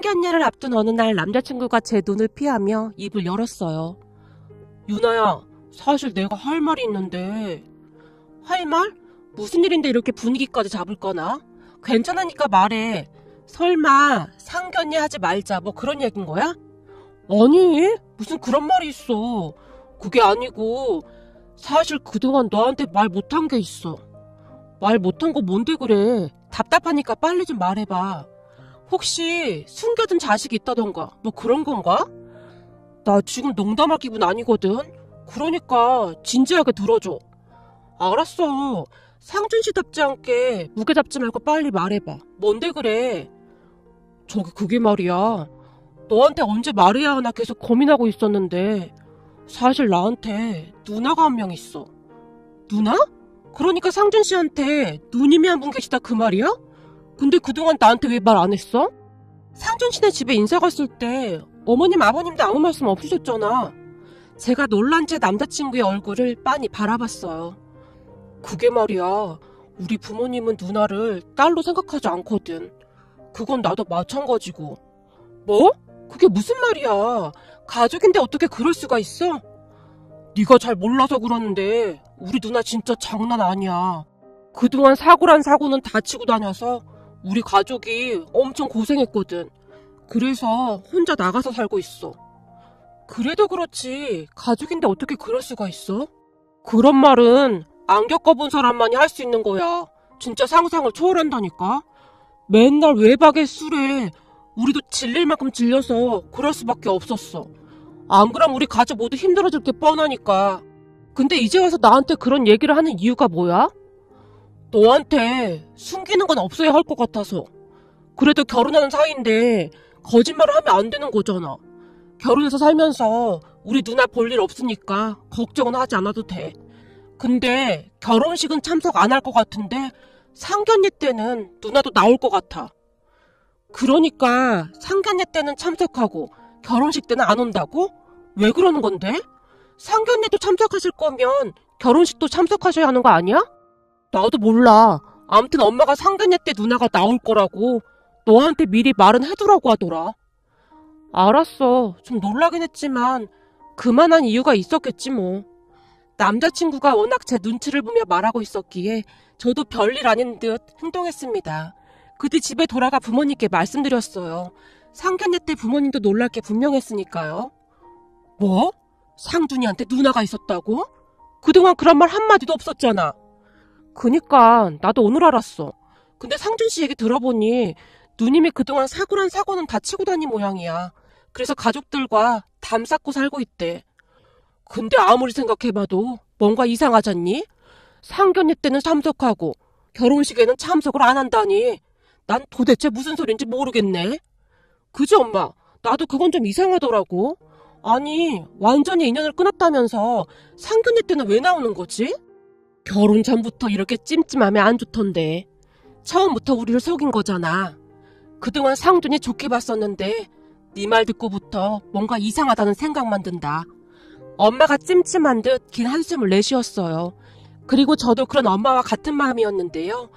상견례를 앞둔 어느 날 남자친구가 제 눈을 피하며 입을 열었어요. 유나야, 사실 내가 할 말이 있는데. 할 말? 무슨 일인데 이렇게 분위기까지 잡을 거나? 괜찮으니까 말해. 설마 상견례 하지 말자 뭐 그런 얘기인 거야? 아니, 무슨 그런 말이 있어. 그게 아니고 사실 그동안 너한테 말 못한 게 있어. 말 못한 거 뭔데 그래? 답답하니까 빨리 좀 말해봐. 혹시 숨겨둔 자식이 있다던가 뭐 그런 건가? 나 지금 농담할 기분 아니거든. 그러니까 진지하게 들어줘. 알았어. 상준씨답지 않게 무게 잡지 말고 빨리 말해봐. 뭔데 그래? 저기 그게 말이야. 너한테 언제 말해야 하나 계속 고민하고 있었는데 사실 나한테 누나가 한 명 있어. 누나? 그러니까 상준씨한테 누님이 한 분 계시다 그 말이야? 근데 그동안 나한테 왜 말 안 했어? 상준씨네 집에 인사 갔을 때 어머님 아버님도 아무 말씀 없으셨잖아. 제가 놀란 채 남자친구의 얼굴을 빤히 바라봤어요. 그게 말이야, 우리 부모님은 누나를 딸로 생각하지 않거든. 그건 나도 마찬가지고. 뭐? 그게 무슨 말이야? 가족인데 어떻게 그럴 수가 있어? 네가 잘 몰라서 그러는데 우리 누나 진짜 장난 아니야. 그동안 사고란 사고는 다 치고 다녀서 우리 가족이 엄청 고생했거든. 그래서 혼자 나가서 살고 있어. 그래도 그렇지 가족인데 어떻게 그럴 수가 있어? 그런 말은 안 겪어본 사람만이 할 수 있는 거야. 진짜 상상을 초월한다니까. 맨날 외박에 술에 우리도 질릴 만큼 질려서 그럴 수밖에 없었어. 안 그럼 우리 가족 모두 힘들어질 게 뻔하니까. 근데 이제 와서 나한테 그런 얘기를 하는 이유가 뭐야? 너한테 숨기는 건 없어야 할 것 같아서. 그래도 결혼하는 사이인데 거짓말을 하면 안 되는 거잖아. 결혼해서 살면서 우리 누나 볼 일 없으니까 걱정은 하지 않아도 돼. 근데 결혼식은 참석 안 할 것 같은데 상견례 때는 누나도 나올 것 같아. 그러니까 상견례 때는 참석하고 결혼식 때는 안 온다고? 왜 그러는 건데? 상견례도 참석하실 거면 결혼식도 참석하셔야 하는 거 아니야? 나도 몰라. 아무튼 엄마가 상견례 때 누나가 나올 거라고 너한테 미리 말은 해두라고 하더라. 알았어. 좀 놀라긴 했지만 그만한 이유가 있었겠지 뭐. 남자친구가 워낙 제 눈치를 보며 말하고 있었기에 저도 별일 아닌 듯 행동했습니다. 그뒤 집에 돌아가 부모님께 말씀드렸어요. 상견례 때 부모님도 놀랄 게 분명했으니까요. 뭐? 상준이한테 누나가 있었다고? 그동안 그런 말 한마디도 없었잖아. 그니까 나도 오늘 알았어. 근데 상준씨 얘기 들어보니 누님이 그동안 사고란 사고는 다 치고 다닌 모양이야. 그래서 가족들과 담 쌓고 살고 있대. 근데 아무리 생각해봐도 뭔가 이상하잖니? 상견례 때는 참석하고 결혼식에는 참석을 안 한다니. 난 도대체 무슨 소린지 모르겠네. 그지 엄마? 나도 그건 좀 이상하더라고. 아니 완전히 인연을 끊었다면서 상견례 때는 왜 나오는 거지? 결혼 전부터 이렇게 찜찜하면 안 좋던데. 처음부터 우리를 속인 거잖아. 그동안 상준이 좋게 봤었는데 네 말 듣고부터 뭔가 이상하다는 생각만 든다. 엄마가 찜찜한 듯 긴 한숨을 내쉬었어요. 그리고 저도 그런 엄마와 같은 마음이었는데요.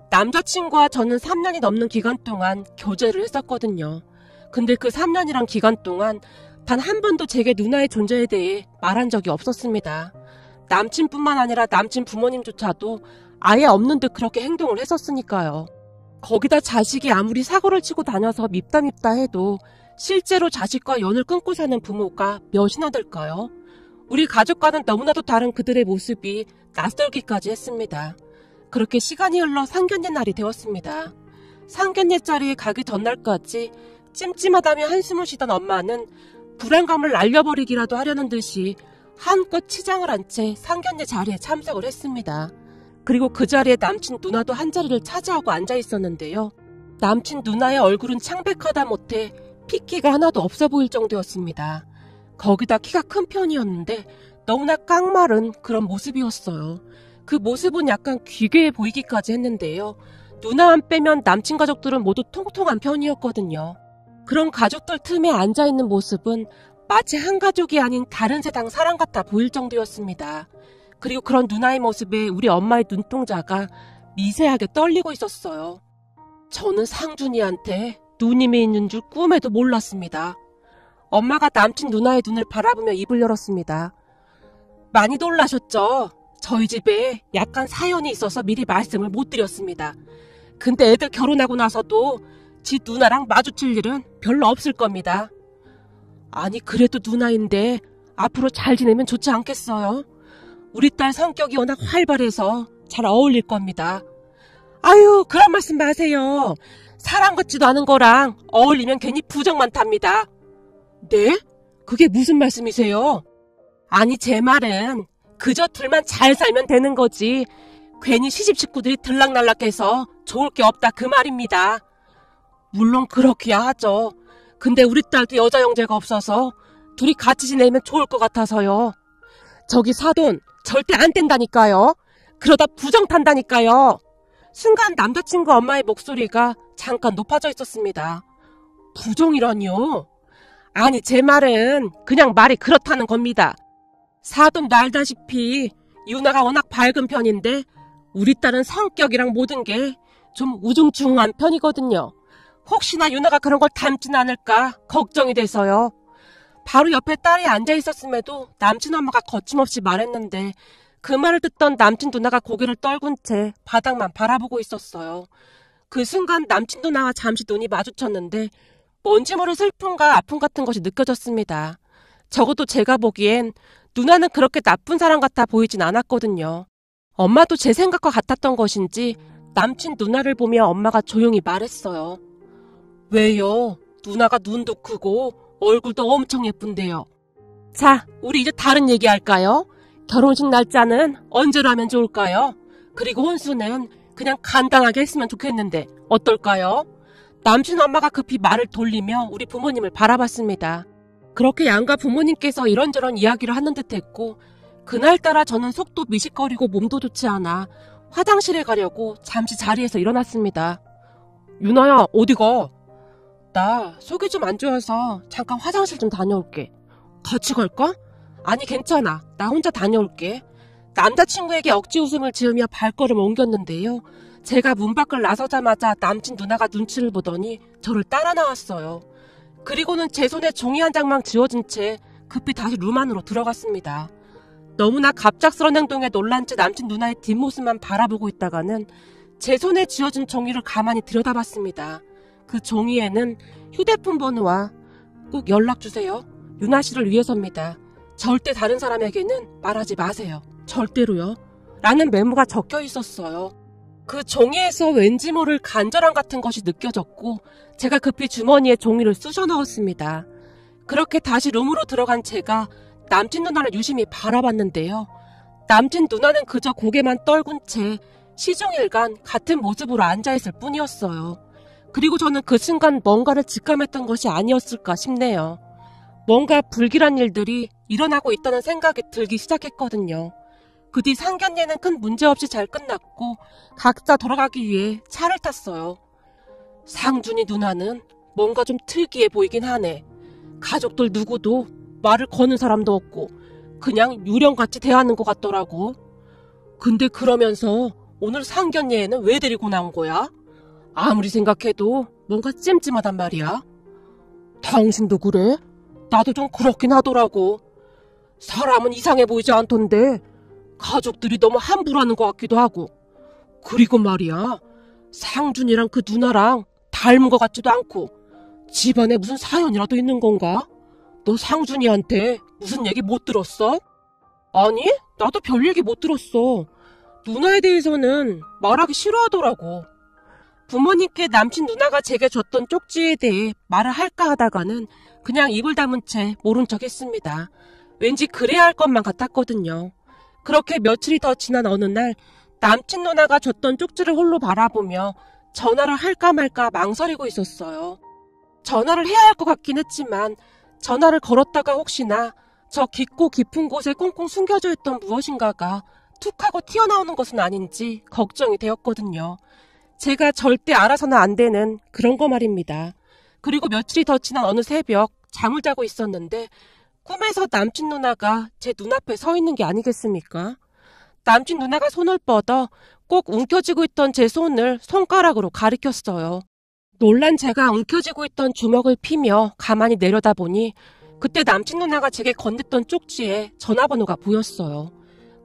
남자친구와 저는 3년이 넘는 기간 동안 교제를 했었거든요. 근데 그 3년이란 기간 동안 단 한 번도 제게 누나의 존재에 대해 말한 적이 없었습니다. 남친뿐만 아니라 남친 부모님조차도 아예 없는 듯 그렇게 행동을 했었으니까요. 거기다 자식이 아무리 사고를 치고 다녀서 밉다 해도 실제로 자식과 연을 끊고 사는 부모가 몇이나 될까요? 우리 가족과는 너무나도 다른 그들의 모습이 낯설기까지 했습니다. 그렇게 시간이 흘러 상견례 날이 되었습니다. 상견례 자리에 가기 전날까지 찜찜하다며 한숨을 쉬던 엄마는 불안감을 날려버리기라도 하려는 듯이 한껏 치장을 한 채 상견례 자리에 참석을 했습니다. 그리고 그 자리에 남친 누나도 한 자리를 차지하고 앉아 있었는데요. 남친 누나의 얼굴은 창백하다 못해 핏기가 하나도 없어 보일 정도였습니다. 거기다 키가 큰 편이었는데 너무나 깡마른 그런 모습이었어요. 그 모습은 약간 귀괴해 보이기까지 했는데요. 누나만 빼면 남친 가족들은 모두 통통한 편이었거든요. 그런 가족들 틈에 앉아있는 모습은 마치 한 가족이 아닌 다른 세상 사람 같아 보일 정도였습니다. 그리고 그런 누나의 모습에 우리 엄마의 눈동자가 미세하게 떨리고 있었어요. 저는 상준이한테 누님이 있는 줄 꿈에도 몰랐습니다. 엄마가 남친 누나의 눈을 바라보며 입을 열었습니다. 많이 놀라셨죠? 저희 집에 약간 사연이 있어서 미리 말씀을 못 드렸습니다. 근데 애들 결혼하고 나서도 지 누나랑 마주칠 일은 별로 없을 겁니다. 아니 그래도 누나인데 앞으로 잘 지내면 좋지 않겠어요? 우리 딸 성격이 워낙 활발해서 잘 어울릴 겁니다. 아유 그런 말씀 마세요. 사람 같지도 않은 거랑 어울리면 괜히 부정만 탑니다. 네? 그게 무슨 말씀이세요? 아니 제 말은 그저 둘만 잘 살면 되는 거지 괜히 시집 식구들이 들락날락해서 좋을 게 없다 그 말입니다. 물론 그렇기야 하죠. 근데 우리 딸도 여자 형제가 없어서 둘이 같이 지내면 좋을 것 같아서요. 저기 사돈 절대 안 된다니까요. 그러다 부정 탄다니까요. 순간 남자친구 엄마의 목소리가 잠깐 높아져 있었습니다. 부정이라니요? 아니 제 말은 그냥 말이 그렇다는 겁니다. 사돈 알다시피 유나가 워낙 밝은 편인데 우리 딸은 성격이랑 모든 게 좀 우중충한 편이거든요. 혹시나 유나가 그런 걸 닮진 않을까 걱정이 돼서요. 바로 옆에 딸이 앉아 있었음에도 남친 엄마가 거침없이 말했는데 그 말을 듣던 남친 누나가 고개를 떨군 채 바닥만 바라보고 있었어요. 그 순간 남친 누나와 잠시 눈이 마주쳤는데 뭔지 모를 슬픔과 아픔 같은 것이 느껴졌습니다. 적어도 제가 보기엔 누나는 그렇게 나쁜 사람 같아 보이진 않았거든요. 엄마도 제 생각과 같았던 것인지 남친 누나를 보며 엄마가 조용히 말했어요. 왜요? 누나가 눈도 크고 얼굴도 엄청 예쁜데요. 자, 우리 이제 다른 얘기 할까요? 결혼식 날짜는 언제로 하면 좋을까요? 그리고 혼수는 그냥 간단하게 했으면 좋겠는데 어떨까요? 남친 엄마가 급히 말을 돌리며 우리 부모님을 바라봤습니다. 그렇게 양가 부모님께서 이런저런 이야기를 하는 듯 했고 그날따라 저는 속도 미식거리고 몸도 좋지 않아 화장실에 가려고 잠시 자리에서 일어났습니다. 유나야 어디가? 나 속이 좀 안 좋아서 잠깐 화장실 좀 다녀올게. 같이 갈까? 아니 괜찮아. 나 혼자 다녀올게. 남자친구에게 억지 웃음을 지으며 발걸음을 옮겼는데요. 제가 문 밖을 나서자마자 남친 누나가 눈치를 보더니 저를 따라 나왔어요. 그리고는 제 손에 종이 한 장만 쥐어진 채 급히 다시 룸 안으로 들어갔습니다. 너무나 갑작스런 행동에 놀란 채 남친 누나의 뒷모습만 바라보고 있다가는 제 손에 쥐어진 종이를 가만히 들여다봤습니다. 그 종이에는 휴대폰 번호와 꼭 연락주세요. 유나 씨를 위해서입니다. 절대 다른 사람에게는 말하지 마세요. 절대로요. 라는 메모가 적혀 있었어요. 그 종이에서 왠지 모를 간절함 같은 것이 느껴졌고 제가 급히 주머니에 종이를 쑤셔 넣었습니다. 그렇게 다시 룸으로 들어간 제가 남친 누나를 유심히 바라봤는데요. 남친 누나는 그저 고개만 떨군 채 시종일관 같은 모습으로 앉아있을 뿐이었어요. 그리고 저는 그 순간 뭔가를 직감했던 것이 아니었을까 싶네요. 뭔가 불길한 일들이 일어나고 있다는 생각이 들기 시작했거든요. 그 뒤 상견례는 큰 문제없이 잘 끝났고 각자 돌아가기 위해 차를 탔어요. 상준이 누나는 뭔가 좀 특이해 보이긴 하네. 가족들 누구도 말을 거는 사람도 없고 그냥 유령같이 대하는 것 같더라고. 근데 그러면서 오늘 상견례에는 왜 데리고 나온 거야? 아무리 생각해도 뭔가 찜찜하단 말이야. 당신도 그래? 나도 좀 그렇긴 하더라고. 사람은 이상해 보이지 않던데 가족들이 너무 함부로 하는 것 같기도 하고. 그리고 말이야, 상준이랑 그 누나랑 닮은 것 같지도 않고 집안에 무슨 사연이라도 있는 건가? 너 상준이한테 무슨 얘기 못 들었어? 아니, 나도 별 얘기 못 들었어. 누나에 대해서는 말하기 싫어하더라고. 부모님께 남친 누나가 제게 줬던 쪽지에 대해 말을 할까 하다가는 그냥 입을 다문 채 모른 척 했습니다. 왠지 그래야 할 것만 같았거든요. 그렇게 며칠이 더 지난 어느 날 남친 누나가 줬던 쪽지를 홀로 바라보며 전화를 할까 말까 망설이고 있었어요. 전화를 해야 할 것 같긴 했지만 전화를 걸었다가 혹시나 저 깊고 깊은 곳에 꽁꽁 숨겨져 있던 무엇인가가 툭 하고 튀어나오는 것은 아닌지 걱정이 되었거든요. 제가 절대 알아서는 안 되는 그런 거 말입니다. 그리고 며칠이 더 지난 어느 새벽 잠을 자고 있었는데 꿈에서 남친 누나가 제 눈앞에 서 있는 게 아니겠습니까? 남친 누나가 손을 뻗어 꼭 움켜쥐고 있던 제 손을 손가락으로 가리켰어요. 놀란 제가 움켜쥐고 있던 주먹을 피며 가만히 내려다보니 그때 남친 누나가 제게 건넸던 쪽지에 전화번호가 보였어요.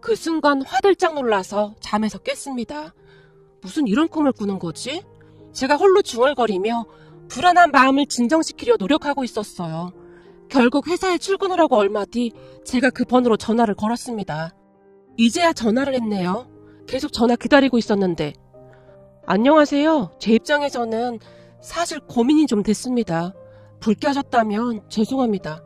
그 순간 화들짝 놀라서 잠에서 깼습니다. 무슨 이런 꿈을 꾸는 거지? 제가 홀로 중얼거리며 불안한 마음을 진정시키려 노력하고 있었어요. 결국 회사에 출근을 하고 얼마 뒤 제가 그 번호로 전화를 걸었습니다. 이제야 전화를 했네요. 계속 전화 기다리고 있었는데. 안녕하세요. 제 입장에서는 사실 고민이 좀 됐습니다. 불쾌하셨다면 죄송합니다.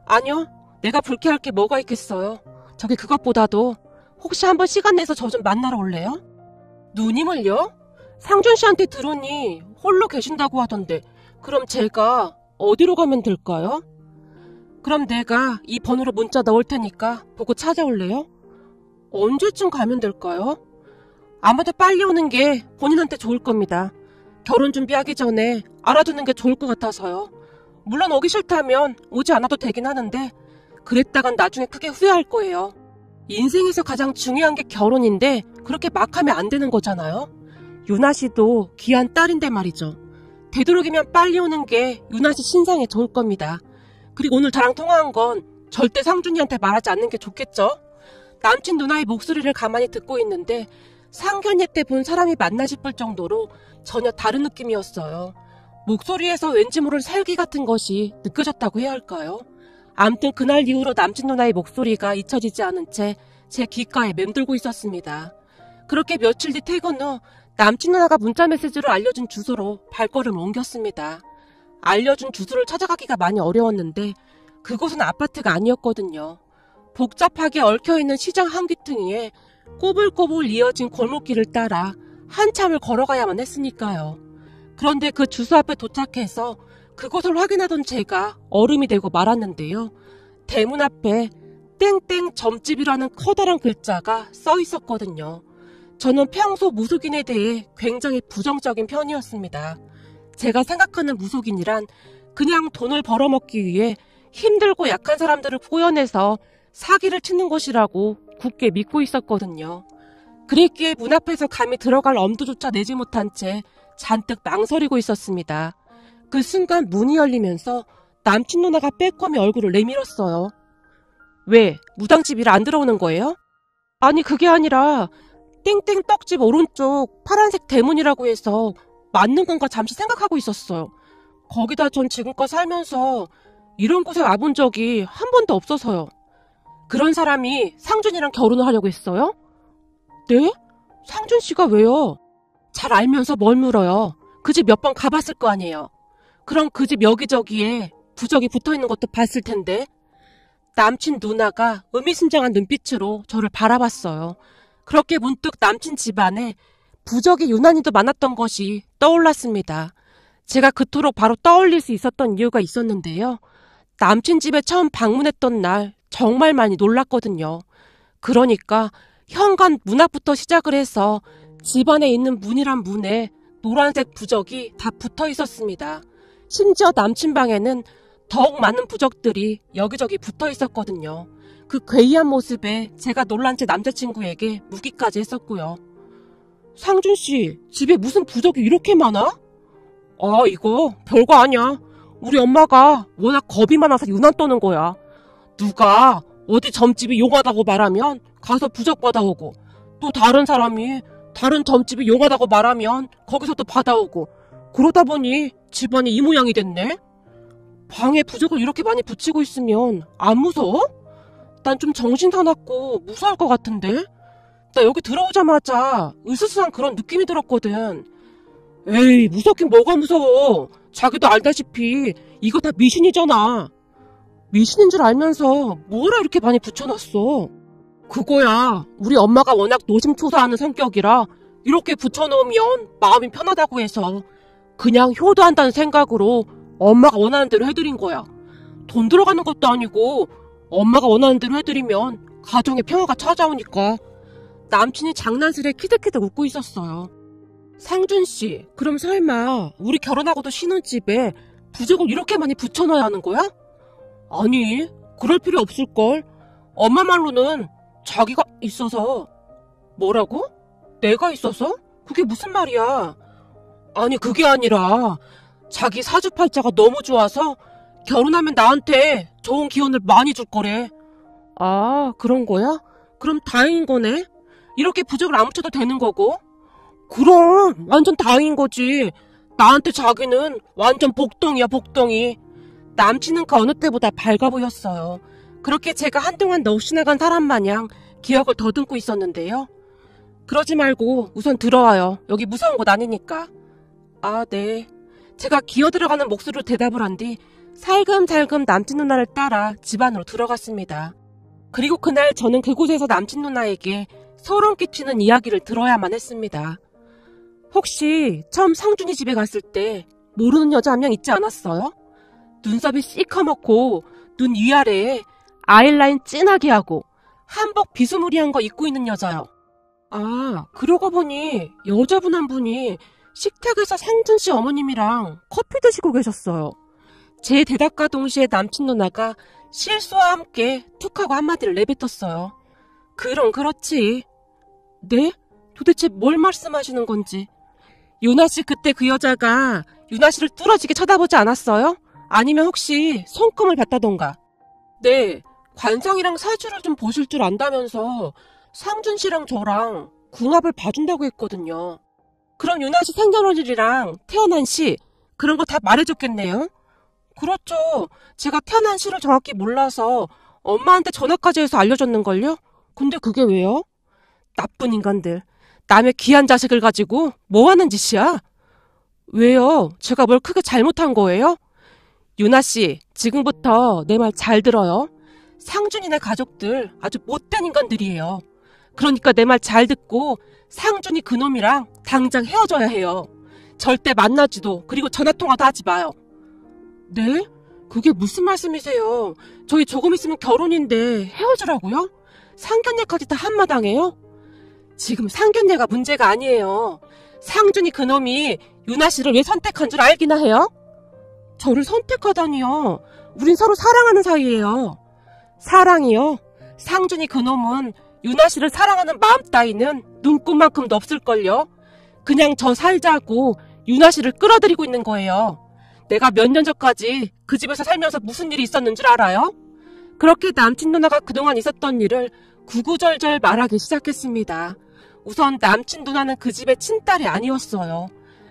아니요. 내가 불쾌할 게 뭐가 있겠어요. 저기 그것보다도 혹시 한번 시간 내서 저 좀 만나러 올래요? 누님을요? 상준 씨한테 들으니 홀로 계신다고 하던데 그럼 제가 어디로 가면 될까요? 그럼 내가 이 번호로 문자 넣을 테니까 보고 찾아올래요? 언제쯤 가면 될까요? 아마도 빨리 오는 게 본인한테 좋을 겁니다. 결혼 준비하기 전에 알아두는 게 좋을 것 같아서요. 물론 오기 싫다면 오지 않아도 되긴 하는데 그랬다간 나중에 크게 후회할 거예요. 인생에서 가장 중요한 게 결혼인데 그렇게 막 하면 안 되는 거잖아요. 유나 씨도 귀한 딸인데 말이죠. 되도록이면 빨리 오는 게 유나 씨 신상에 좋을 겁니다. 그리고 오늘 저랑 통화한 건 절대 상준이한테 말하지 않는 게 좋겠죠? 남친 누나의 목소리를 가만히 듣고 있는데 상견례 때 본 사람이 맞나 싶을 정도로 전혀 다른 느낌이었어요. 목소리에서 왠지 모를 살기 같은 것이 느껴졌다고 해야 할까요? 암튼 그날 이후로 남친 누나의 목소리가 잊혀지지 않은 채 제 귓가에 맴돌고 있었습니다. 그렇게 며칠 뒤 퇴근 후 남친 누나가 문자 메시지로 알려준 주소로 발걸음을 옮겼습니다. 알려준 주소를 찾아가기가 많이 어려웠는데 그곳은 아파트가 아니었거든요. 복잡하게 얽혀있는 시장 한귀퉁이에 꼬불꼬불 이어진 골목길을 따라 한참을 걸어가야만 했으니까요. 그런데 그 주소 앞에 도착해서 그곳을 확인하던 제가 얼음이 되고 말았는데요. 대문 앞에 땡땡 점집이라는 커다란 글자가 써 있었거든요. 저는 평소 무속인에 대해 굉장히 부정적인 편이었습니다. 제가 생각하는 무속인이란 그냥 돈을 벌어먹기 위해 힘들고 약한 사람들을 구현해서 사기를 치는 것이라고 굳게 믿고 있었거든요. 그랬기에 문 앞에서 감히 들어갈 엄두조차 내지 못한 채 잔뜩 망설이고 있었습니다. 그 순간 문이 열리면서 남친 누나가 빼꼼히 얼굴을 내밀었어요. 왜? 무당집이라 안 들어오는 거예요? 아니 그게 아니라 땡땡 떡집 오른쪽 파란색 대문이라고 해서 맞는 건가 잠시 생각하고 있었어요. 거기다 전 지금껏 살면서 이런 곳에 와본 적이 한 번도 없어서요. 그런 사람이 상준이랑 결혼을 하려고 했어요? 네? 상준 씨가 왜요? 잘 알면서 뭘 물어요. 그 집 몇 번 가봤을 거 아니에요. 그럼 그 집 여기저기에 부적이 붙어있는 것도 봤을 텐데. 남친 누나가 의미심장한 눈빛으로 저를 바라봤어요. 그렇게 문득 남친 집안에 부적이 유난히도 많았던 것이 떠올랐습니다. 제가 그토록 바로 떠올릴 수 있었던 이유가 있었는데요. 남친 집에 처음 방문했던 날 정말 많이 놀랐거든요. 그러니까 현관 문 앞부터 시작을 해서 집안에 있는 문이란 문에 노란색 부적이 다 붙어 있었습니다. 심지어 남친 방에는 더욱 많은 부적들이 여기저기 붙어 있었거든요. 그 괴이한 모습에 제가 놀란 채 남자친구에게 묻기까지 했었고요. 상준씨, 집에 무슨 부적이 이렇게 많아? 이거 별거 아니야. 우리 엄마가 워낙 겁이 많아서 유난 떠는 거야. 누가 어디 점집이 용하다고 말하면 가서 부적 받아오고, 또 다른 사람이 다른 점집이 용하다고 말하면 거기서 또 받아오고, 그러다 보니 집안이 이 모양이 됐네. 방에 부적을 이렇게 많이 붙이고 있으면 안 무서워? 난 좀 정신 사납고 무서울 것 같은데? 나 여기 들어오자마자 으스스한 그런 느낌이 들었거든. 에이, 무섭긴 뭐가 무서워. 자기도 알다시피 이거 다 미신이잖아. 미신인 줄 알면서 뭐라 이렇게 많이 붙여놨어? 그거야, 우리 엄마가 워낙 노심초사하는 성격이라 이렇게 붙여놓으면 마음이 편하다고 해서 그냥 효도한다는 생각으로 엄마가 원하는 대로 해드린 거야. 돈 들어가는 것도 아니고 엄마가 원하는 대로 해드리면 가정에 평화가 찾아오니까. 남친이 장난스레 키득키득 웃고 있었어요. 상준씨, 그럼 설마 우리 결혼하고도 신혼집에 부적을 이렇게 많이 붙여놔야 하는 거야? 아니, 그럴 필요 없을걸. 엄마 말로는 자기가 있어서. 뭐라고? 내가 있어서? 그게 무슨 말이야? 아니, 그게 아니라 자기 사주팔자가 너무 좋아서 결혼하면 나한테 좋은 기운을 많이 줄 거래. 아, 그런 거야? 그럼 다행인 거네. 이렇게 부적을 안 붙여도 되는 거고. 그럼 완전 다행인 거지. 나한테 자기는 완전 복덩이야, 복덩이. 남친은 그 어느 때보다 밝아 보였어요. 그렇게 제가 한동안 넋이 나간 사람 마냥 기억을 더듬고 있었는데요. 그러지 말고 우선 들어와요. 여기 무서운 곳 아니니까. 아, 네. 제가 기어들어가는 목소리로 대답을 한 뒤 살금살금 남친 누나를 따라 집 안으로 들어갔습니다. 그리고 그날 저는 그곳에서 남친 누나에게 소름 끼치는 이야기를 들어야만 했습니다. 혹시 처음 상준이 집에 갔을 때 모르는 여자 한 명 있지 않았어요? 눈썹이 시커멓고 눈 위아래에 아이라인 진하게 하고 한복 비스무리한 거 입고 있는 여자요. 아, 그러고 보니 여자분 한 분이 식탁에서 상준 씨 어머님이랑 커피 드시고 계셨어요. 제 대답과 동시에 남친 누나가 실수와 함께 툭하고 한마디를 내뱉었어요. 그럼 그렇지. 네? 도대체 뭘 말씀하시는 건지. 유나 씨 그때 그 여자가 유나 씨를 뚫어지게 쳐다보지 않았어요? 아니면 혹시 손금을 봤다던가. 네, 관상이랑 사주를 좀 보실 줄 안다면서 상준 씨랑 저랑 궁합을 봐준다고 했거든요. 그럼 유나 씨 생년월일이랑 태어난 시 그런 거 다 말해줬겠네요? 그렇죠. 제가 태어난 시를 정확히 몰라서 엄마한테 전화까지 해서 알려줬는걸요? 근데 그게 왜요? 나쁜 인간들. 남의 귀한 자식을 가지고 뭐 하는 짓이야? 왜요? 제가 뭘 크게 잘못한 거예요? 유나 씨, 지금부터 내 말 잘 들어요. 상준이네 가족들 아주 못된 인간들이에요. 그러니까 내 말 잘 듣고 상준이 그놈이랑 당장 헤어져야 해요. 절대 만나지도 그리고 전화통화도 하지 마요. 네? 그게 무슨 말씀이세요? 저희 조금 있으면 결혼인데 헤어지라고요? 상견례까지 다 한마당해요? 지금 상견례가 문제가 아니에요. 상준이 그놈이 유나 씨를 왜 선택한 줄 알기나 해요? 저를 선택하다니요. 우린 서로 사랑하는 사이예요. 사랑이요? 상준이 그놈은 유나 씨를 사랑하는 마음 따위는 눈꽃만큼도 없을걸요. 그냥 저 살자고 유나 씨를 끌어들이고 있는 거예요. 내가 몇 년 전까지 그 집에서 살면서 무슨 일이 있었는 줄 알아요? 그렇게 남친 누나가 그동안 있었던 일을 구구절절 말하기 시작했습니다. 우선 남친 누나는 그 집의 친딸이 아니었어요.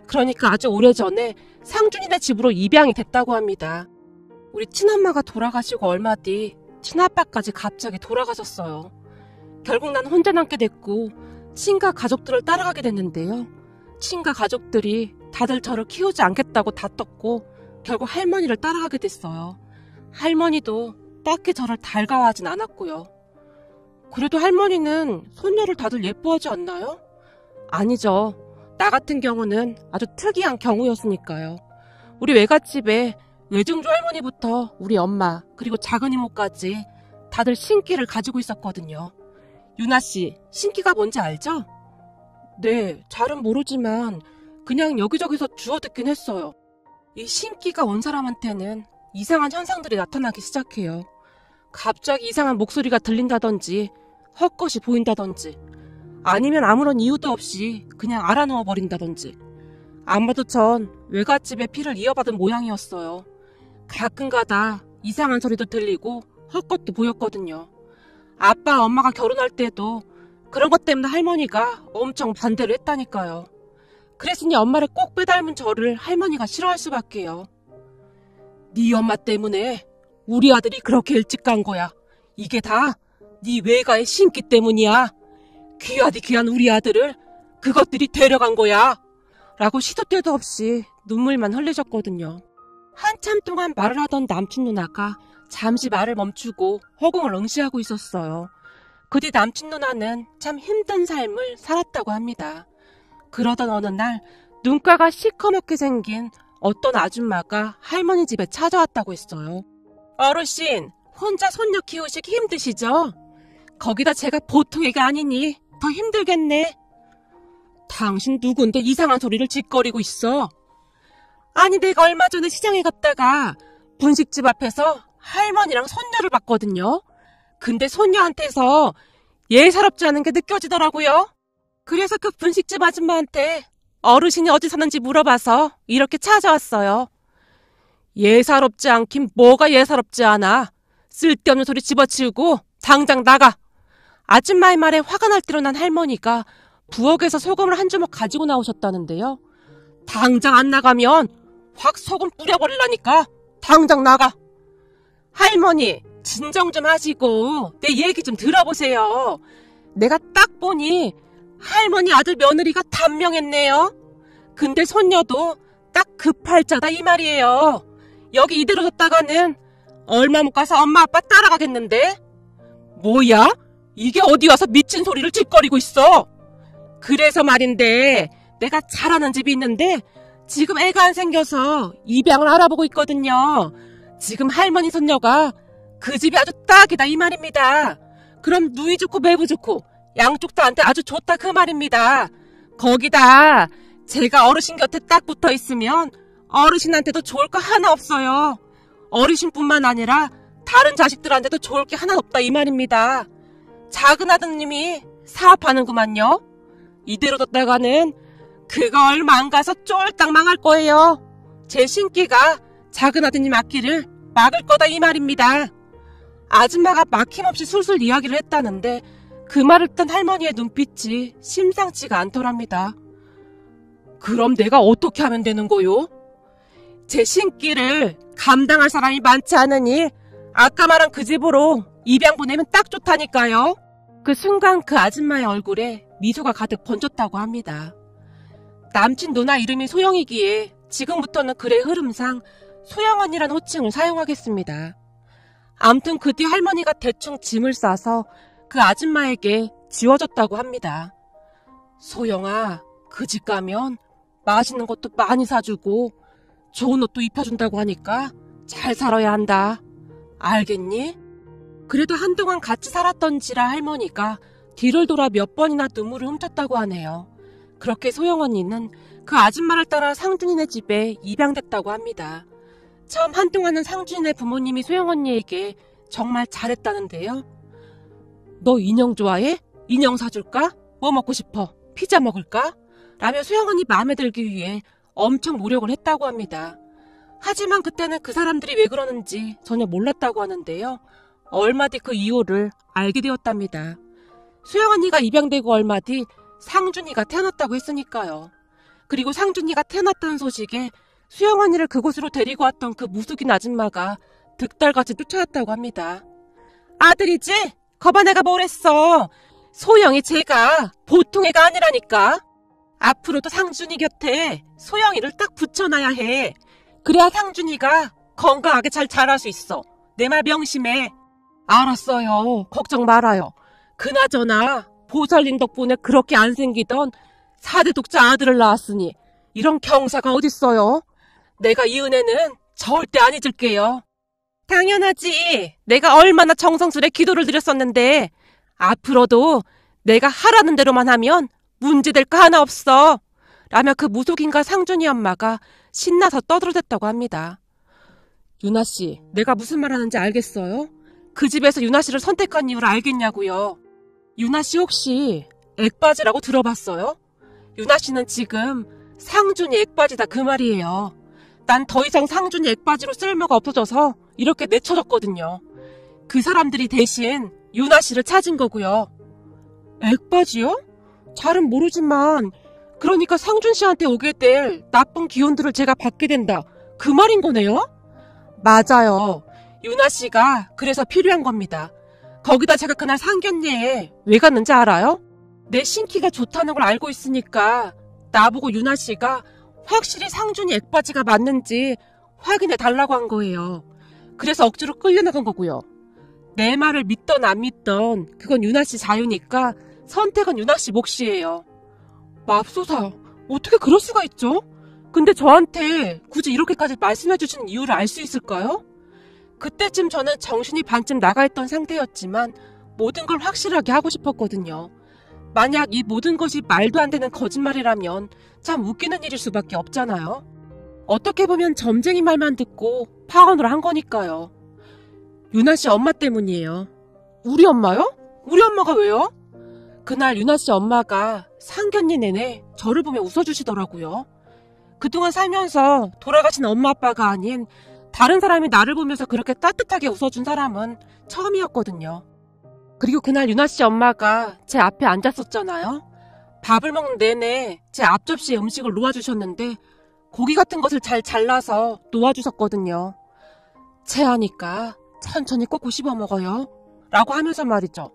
그러니까 아주 오래전에 상준이네 집으로 입양이 됐다고 합니다. 우리 친엄마가 돌아가시고 얼마 뒤 친아빠까지 갑자기 돌아가셨어요. 결국 난 혼자 남게 됐고 친가 가족들을 따라가게 됐는데요. 친가 가족들이 다들 저를 키우지 않겠다고 다퉜고 결국 할머니를 따라가게 됐어요. 할머니도 딱히 저를 달가워하진 않았고요. 그래도 할머니는 손녀를 다들 예뻐하지 않나요? 아니죠. 나 같은 경우는 아주 특이한 경우였으니까요. 우리 외갓집에 외증조 할머니부터 우리 엄마 그리고 작은 이모까지 다들 신기를 가지고 있었거든요. 유나 씨, 신기가 뭔지 알죠? 네, 잘은 모르지만 그냥 여기저기서 주워 듣긴 했어요. 이 신기가 온 사람한테는 이상한 현상들이 나타나기 시작해요. 갑자기 이상한 목소리가 들린다든지 헛것이 보인다든지 아니면 아무런 이유도 없이 그냥 알아누워 버린다든지. 아마도 전 외갓집에 피를 이어받은 모양이었어요. 가끔가다 이상한 소리도 들리고 헛것도 보였거든요. 아빠, 엄마가 결혼할 때도 그런 것 때문에 할머니가 엄청 반대를 했다니까요. 그랬으니 엄마를 꼭 빼닮은 저를 할머니가 싫어할 수밖에요. 네 엄마 때문에 우리 아들이 그렇게 일찍 간 거야. 이게 다 네 외가의 신기 때문이야. 귀하디 귀한 우리 아들을 그것들이 데려간 거야. 라고 시도 때도 없이 눈물만 흘리셨거든요. 한참 동안 말을 하던 남친 누나가 잠시 말을 멈추고 허공을 응시하고 있었어요. 그 뒤 남친 누나는 참 힘든 삶을 살았다고 합니다. 그러던 어느 날 눈가가 시커멓게 생긴 어떤 아줌마가 할머니 집에 찾아왔다고 했어요. 어르신, 혼자 손녀 키우시기 힘드시죠? 거기다 제가 보통 애가 아니니 더 힘들겠네. 당신 누군데 이상한 소리를 짓거리고 있어? 아니, 내가 얼마 전에 시장에 갔다가 분식집 앞에서 할머니랑 손녀를 봤거든요. 근데 손녀한테서 예사롭지 않은 게 느껴지더라고요. 그래서 그 분식집 아줌마한테 어르신이 어디 사는지 물어봐서 이렇게 찾아왔어요. 예사롭지 않긴 뭐가 예사롭지 않아. 쓸데없는 소리 집어치우고 당장 나가. 아줌마의 말에 화가 날 대로 난 할머니가 부엌에서 소금을 한 주먹 가지고 나오셨다는데요. 당장 안 나가면 확 소금 뿌려버리려니까 당장 나가. 할머니, 진정 좀 하시고 내 얘기 좀 들어보세요. 내가 딱 보니 할머니 아들 며느리가 단명했네요. 근데 손녀도 딱 그 팔자다 이 말이에요. 여기 이대로 뒀다가는 얼마 못 가서 엄마 아빠 따라가겠는데? 뭐야? 이게 어디 와서 미친 소리를 짓거리고 있어? 그래서 말인데 내가 잘하는 집이 있는데 지금 애가 안 생겨서 입양을 알아보고 있거든요. 지금 할머니 손녀가 그 집이 아주 딱이다 이 말입니다. 그럼 누이 좋고 매부 좋고 양쪽 다한테 아주 좋다 그 말입니다. 거기다 제가 어르신 곁에 딱 붙어 있으면 어르신한테도 좋을 거 하나 없어요. 어르신뿐만 아니라 다른 자식들한테도 좋을 게 하나 없다 이 말입니다. 작은 아드님이 사업하는구만요. 이대로 뒀다가는 그거 얼마 안 가서 쫄딱 망할 거예요. 제 신기가 작은 아드님 앞길을 막을 거다 이 말입니다. 아줌마가 막힘없이 술술 이야기를 했다는데 그 말을 듣던 할머니의 눈빛이 심상치가 않더랍니다. 그럼 내가 어떻게 하면 되는 거요? 제 신기를 감당할 사람이 많지 않으니 아까 말한 그 집으로 입양 보내면 딱 좋다니까요. 그 순간 그 아줌마의 얼굴에 미소가 가득 번졌다고 합니다. 남친 누나 이름이 소영이기에 지금부터는 글의 흐름상 소영 언니란 호칭을 사용하겠습니다. 암튼 그 뒤 할머니가 대충 짐을 싸서 그 아줌마에게 지워줬다고 합니다. 소영아, 그 집 가면 맛있는 것도 많이 사주고 좋은 옷도 입혀준다고 하니까 잘 살아야 한다. 알겠니? 그래도 한동안 같이 살았던지라 할머니가 뒤를 돌아 몇 번이나 눈물을 훔쳤다고 하네요. 그렇게 소영 언니는 그 아줌마를 따라 상준이네 집에 입양됐다고 합니다. 처음 한동안은 상준이네 부모님이 소영 언니에게 정말 잘했다는데요. 너 인형 좋아해? 인형 사줄까? 뭐 먹고 싶어? 피자 먹을까? 라며 소영 언니 마음에 들기 위해 엄청 노력을 했다고 합니다. 하지만 그때는 그 사람들이 왜 그러는지 전혀 몰랐다고 하는데요. 얼마 뒤 그 이유를 알게 되었답니다. 소영 언니가 입양되고 얼마 뒤 상준이가 태어났다고 했으니까요. 그리고 상준이가 태어났다는 소식에 소영 언니를 그곳으로 데리고 왔던 그 무숙인 아줌마가 득달같이 쫓아왔다고 합니다. 아들이지? 거봐 내가 뭘 했어. 소영이 쟤가 보통 애가 아니라니까. 앞으로도 상준이 곁에 소영이를 딱 붙여놔야 해. 그래야 상준이가 건강하게 잘 자랄 수 있어. 내 말 명심해. 알았어요. 걱정 말아요. 그나저나 보살님 덕분에 그렇게 안 생기던 4대 독자 아들을 낳았으니 이런 경사가 어딨어요. 내가 이 은혜는 절대 안 잊을게요. 당연하지. 내가 얼마나 정성스레 기도를 드렸었는데 앞으로도 내가 하라는 대로만 하면 문제될 거 하나 없어. 라며 그 무속인과 상준이 엄마가 신나서 떠들어댔다고 합니다. 유나씨, 내가 무슨 말 하는지 알겠어요? 그 집에서 유나씨를 선택한 이유를 알겠냐고요. 유나씨 혹시 액바지라고 들어봤어요? 유나씨는 지금 상준이 액바지다 그 말이에요. 난 더 이상 상준이 액바지로 쓸모가 없어져서 이렇게 내쳐졌거든요. 그 사람들이 대신 유나씨를 찾은 거고요. 액바지요? 잘은 모르지만 그러니까 상준씨한테 오게 될 나쁜 기운들을 제가 받게 된다. 그 말인 거네요? 맞아요. 유나씨가 그래서 필요한 겁니다. 거기다 제가 그날 상견례에 왜 갔는지 알아요? 내 신기가 좋다는 걸 알고 있으니까 나보고 유나씨가 확실히 상준이 액바지가 맞는지 확인해 달라고 한 거예요. 그래서 억지로 끌려나간 거고요. 내 말을 믿던 안 믿던 그건 유나씨 자유니까 선택은 유나씨 몫이에요. 맙소사, 어떻게 그럴 수가 있죠? 근데 저한테 굳이 이렇게까지 말씀해 주시는 이유를 알 수 있을까요? 그때쯤 저는 정신이 반쯤 나가 있던 상태였지만 모든 걸 확실하게 하고 싶었거든요. 만약 이 모든 것이 말도 안 되는 거짓말이라면 참 웃기는 일일 수밖에 없잖아요. 어떻게 보면 점쟁이 말만 듣고 파혼을 한 거니까요. 유나씨 엄마 때문이에요. 우리 엄마요? 우리 엄마가 왜요? 그날 유나씨 엄마가 상견례 내내 저를 보며 웃어주시더라고요. 그동안 살면서 돌아가신 엄마 아빠가 아닌 다른 사람이 나를 보면서 그렇게 따뜻하게 웃어준 사람은 처음이었거든요. 그리고 그날 유나씨 엄마가 제 앞에 앉았었잖아요. 밥을 먹는 내내 제 앞접시에 음식을 놓아주셨는데 고기 같은 것을 잘 잘라서 놓아주셨거든요. 체하니까 천천히 꼭꼭 씹어 먹어요 라고 하면서 말이죠.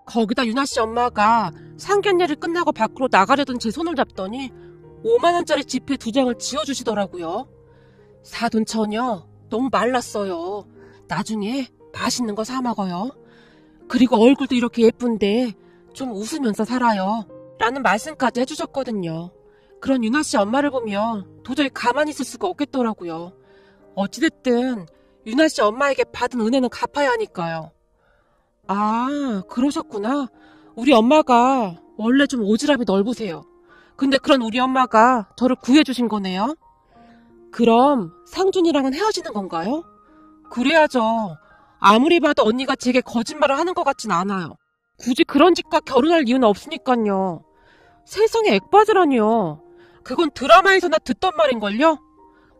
거기다 유나씨 엄마가 상견례를 끝나고 밖으로 나가려던 제 손을 잡더니 5만원짜리 지폐 2장을 지어주시더라고요. 사돈처녀 너무 말랐어요. 나중에 맛있는 거 사 먹어요. 그리고 얼굴도 이렇게 예쁜데 좀 웃으면서 살아요 라는 말씀까지 해주셨거든요. 그런 유나씨 엄마를 보며 도저히 가만히 있을 수가 없겠더라고요. 어찌됐든 유나씨 엄마에게 받은 은혜는 갚아야 하니까요. 아, 그러셨구나. 우리 엄마가 원래 좀 오지랖이 넓으세요. 근데 그런 우리 엄마가 저를 구해주신 거네요. 그럼 상준이랑은 헤어지는 건가요? 그래야죠. 아무리 봐도 언니가 제게 거짓말을 하는 것 같진 않아요. 굳이 그런 짓과 결혼할 이유는 없으니까요. 세상에 액바지라니요. 그건 드라마에서나 듣던 말인걸요?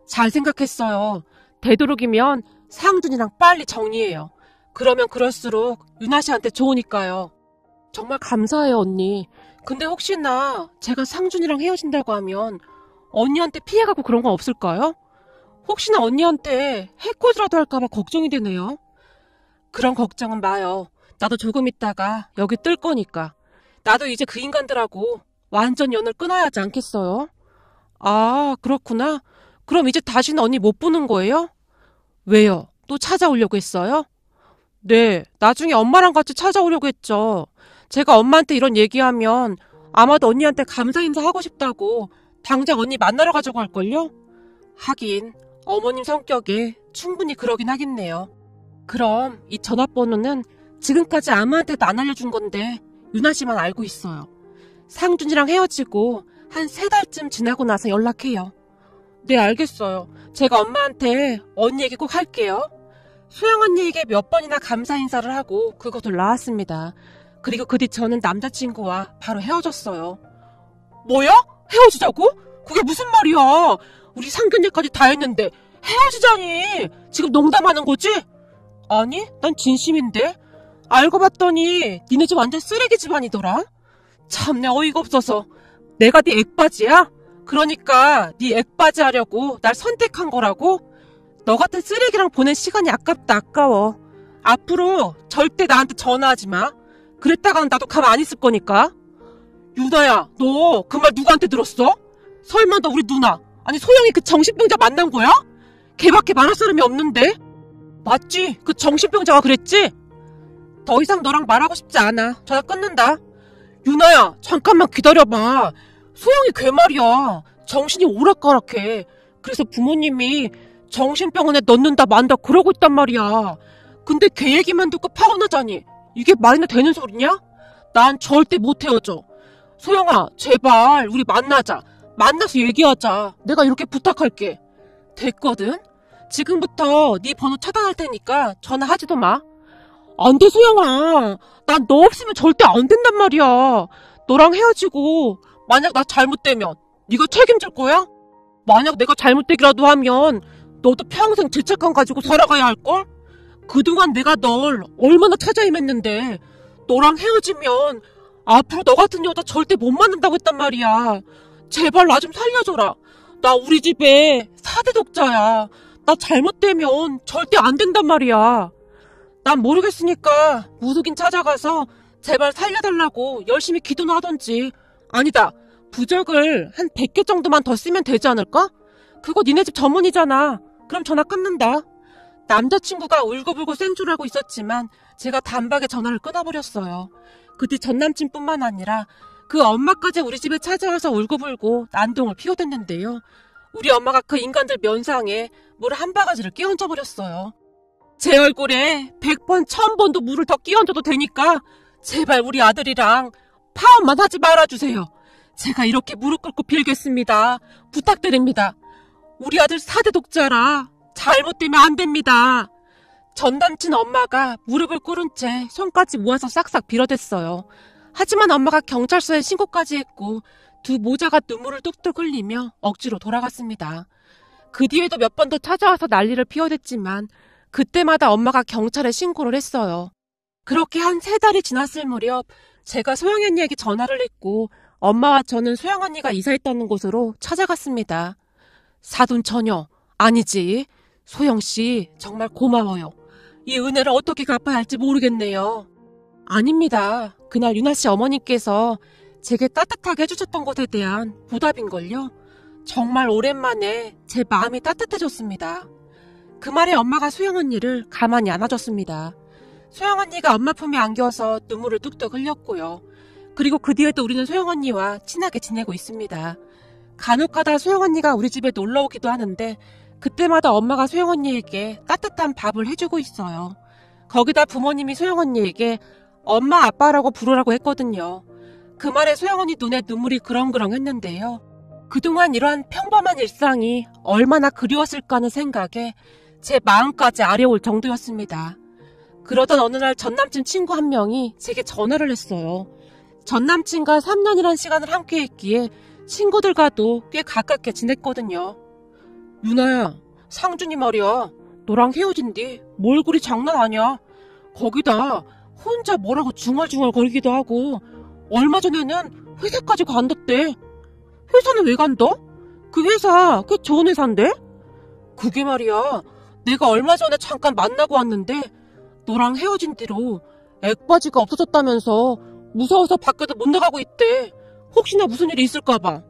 잘 생각했어요. 되도록이면 상준이랑 빨리 정리해요. 그러면 그럴수록 유나 씨한테 좋으니까요. 정말 감사해요, 언니. 근데 혹시나 제가 상준이랑 헤어진다고 하면 언니한테 피해가고 그런 건 없을까요? 혹시나 언니한테 해코지라도 할까봐 걱정이 되네요. 그런 걱정은 마요. 나도 조금 있다가 여기 뜰 거니까. 나도 이제 그 인간들하고 완전 연을 끊어야 하지 않겠어요? 아, 그렇구나. 그럼 이제 다시는 언니 못 보는 거예요? 왜요? 또 찾아오려고 했어요? 네, 나중에 엄마랑 같이 찾아오려고 했죠. 제가 엄마한테 이런 얘기하면 아마도 언니한테 감사 인사하고 싶다고 당장 언니 만나러 가자고 할걸요? 하긴 어머님 성격에 충분히 그러긴 하겠네요. 그럼 이 전화번호는 지금까지 아무한테도 안 알려준 건데 유나 씨만 알고 있어요. 상준이랑 헤어지고 한 3달쯤 지나고 나서 연락해요. 네, 알겠어요. 제가 엄마한테 언니 얘기 꼭 할게요. 소영 언니에게 몇 번이나 감사 인사를 하고 그것을 나왔습니다. 그리고 그 뒤 저는 남자친구와 바로 헤어졌어요. 뭐야? 헤어지자고? 그게 무슨 말이야? 우리 상견례까지 다 했는데 헤어지자니. 지금 농담하는 거지? 아니, 난 진심인데. 알고 봤더니 니네 집 완전 쓰레기 집안이더라. 참내 어이가 없어서. 내가 네 액바지야? 그러니까 네 액바지 하려고 날 선택한 거라고? 너 같은 쓰레기랑 보낸 시간이 아깝다, 아까워. 앞으로 절대 나한테 전화하지 마. 그랬다가는 나도 가만 안 있을 거니까. 유나야, 너 그 말 누구한테 들었어? 설마 너 우리 누나, 아니 소영이 그 정신병자 만난 거야? 걔밖에 말할 사람이 없는데? 맞지? 그 정신병자가 그랬지? 더 이상 너랑 말하고 싶지 않아. 전화 끊는다. 유나야, 잠깐만 기다려봐. 소영이 걔 말이야. 정신이 오락가락해. 그래서 부모님이 정신병원에 넣는다 만다 그러고 있단 말이야. 근데 걔 얘기만 듣고 파고 나자니 이게 말이나 되는 소리냐? 난 절대 못 헤어져. 소영아, 제발 우리 만나자. 만나서 얘기하자. 내가 이렇게 부탁할게. 됐거든? 지금부터 네 번호 차단할 테니까 전화하지도 마. 안 돼, 소영아. 난 너 없으면 절대 안 된단 말이야. 너랑 헤어지고 만약 나 잘못되면 네가 책임질 거야? 만약 내가 잘못되기라도 하면 너도 평생 죄책감 가지고 살아가야 할걸? 그동안 내가 널 얼마나 찾아 헤맸는데 너랑 헤어지면 앞으로 너 같은 여자 절대 못 만난다고 했단 말이야. 제발 나 좀 살려줘라. 나 우리 집에 4대 독자야. 나 잘못되면 절대 안 된단 말이야. 난 모르겠으니까 무속인 찾아가서 제발 살려달라고 열심히 기도나 하던지. 아니다, 부적을 한 100개 정도만 더 쓰면 되지 않을까? 그거 니네 집 전문이잖아. 그럼 전화 끊는다. 남자친구가 울고불고 생존하고 있었지만 제가 단박에 전화를 끊어버렸어요. 그 뒤 전남친뿐만 아니라 그 엄마까지 우리 집에 찾아와서 울고불고 난동을 피워댔는데요. 우리 엄마가 그 인간들 면상에 물 한 바가지를 끼얹어버렸어요. 제 얼굴에 100번 1000번도 물을 더 끼얹어도 되니까 제발 우리 아들이랑 파혼만 하지 말아주세요. 제가 이렇게 무릎 꿇고 빌겠습니다. 부탁드립니다. 우리 아들 4대 독자라 잘못되면 안 됩니다. 전 남친 엄마가 무릎을 꿇은 채 손까지 모아서 싹싹 빌어댔어요. 하지만 엄마가 경찰서에 신고까지 했고 두 모자가 눈물을 뚝뚝 흘리며 억지로 돌아갔습니다. 그 뒤에도 몇 번 더 찾아와서 난리를 피워댔지만 그때마다 엄마가 경찰에 신고를 했어요. 그렇게 한 3달이 지났을 무렵 제가 소영 언니에게 전화를 했고 엄마와 저는 소영 언니가 이사했다는 곳으로 찾아갔습니다. 사돈처녀, 아니지. 소영씨, 정말 고마워요. 이 은혜를 어떻게 갚아야 할지 모르겠네요. 아닙니다. 그날 유나씨 어머니께서 제게 따뜻하게 해주셨던 것에 대한 보답인걸요. 정말 오랜만에 제 마음이 따뜻해졌습니다. 그 말에 엄마가 소영 언니를 가만히 안아줬습니다. 소영 언니가 엄마 품에 안겨서 눈물을 뚝뚝 흘렸고요. 그리고 그 뒤에도 우리는 소영 언니와 친하게 지내고 있습니다. 간혹가다 소영 언니가 우리 집에 놀러 오기도 하는데 그때마다 엄마가 소영 언니에게 따뜻한 밥을 해주고 있어요. 거기다 부모님이 소영 언니에게 엄마 아빠라고 부르라고 했거든요. 그 말에 소영 언니 눈에 눈물이 그렁그렁 했는데요. 그동안 이러한 평범한 일상이 얼마나 그리웠을까 하는 생각에 제 마음까지 아려올 정도였습니다. 그러던 어느 날 전남친 친구 한 명이 제게 전화를 했어요. 전남친과 3년이란 시간을 함께 했기에 친구들과도 꽤 가깝게 지냈거든요. 유나야, 상준이 말이야. 너랑 헤어진 뒤 뭘 그리 장난 아니야. 거기다 혼자 뭐라고 중얼중얼 거리기도 하고 얼마 전에는 회사까지 간댔대. 회사는 왜 간다? 그 회사 꽤 좋은 회사인데? 그게 말이야. 내가 얼마 전에 잠깐 만나고 왔는데 너랑 헤어진 뒤로 액바지가 없어졌다면서 무서워서 밖에도 못 나가고 있대. 혹시나 무슨 일이 있을까봐.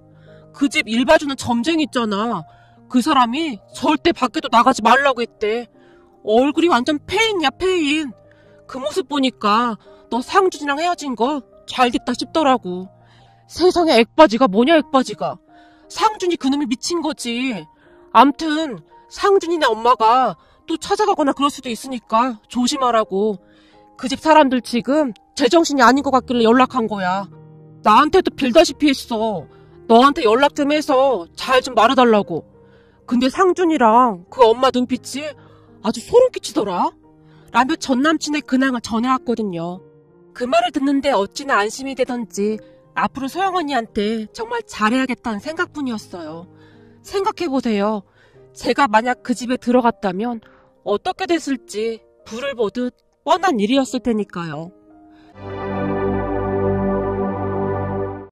그 집 일 봐주는 점쟁이 있잖아. 그 사람이 절대 밖에도 나가지 말라고 했대. 얼굴이 완전 페인이야, 페인. 그 모습 보니까 너 상준이랑 헤어진 거 잘됐다 싶더라고. 세상에 액바지가 뭐냐, 액바지가. 상준이 그놈이 미친 거지. 암튼 상준이네 엄마가 또 찾아가거나 그럴 수도 있으니까 조심하라고. 그 집 사람들 지금 제정신이 아닌 것 같길래 연락한 거야. 나한테도 빌다시피 했어. 너한테 연락 좀 해서 잘 좀 말해달라고. 근데 상준이랑 그 엄마 눈빛이 아주 소름 끼치더라. 라며 전남친의 근황을 전해왔거든요. 그 말을 듣는데 어찌나 안심이 되던지 앞으로 소영 언니한테 정말 잘해야겠다는 생각뿐이었어요. 생각해보세요. 제가 만약 그 집에 들어갔다면 어떻게 됐을지 불을 보듯 뻔한 일이었을 테니까요.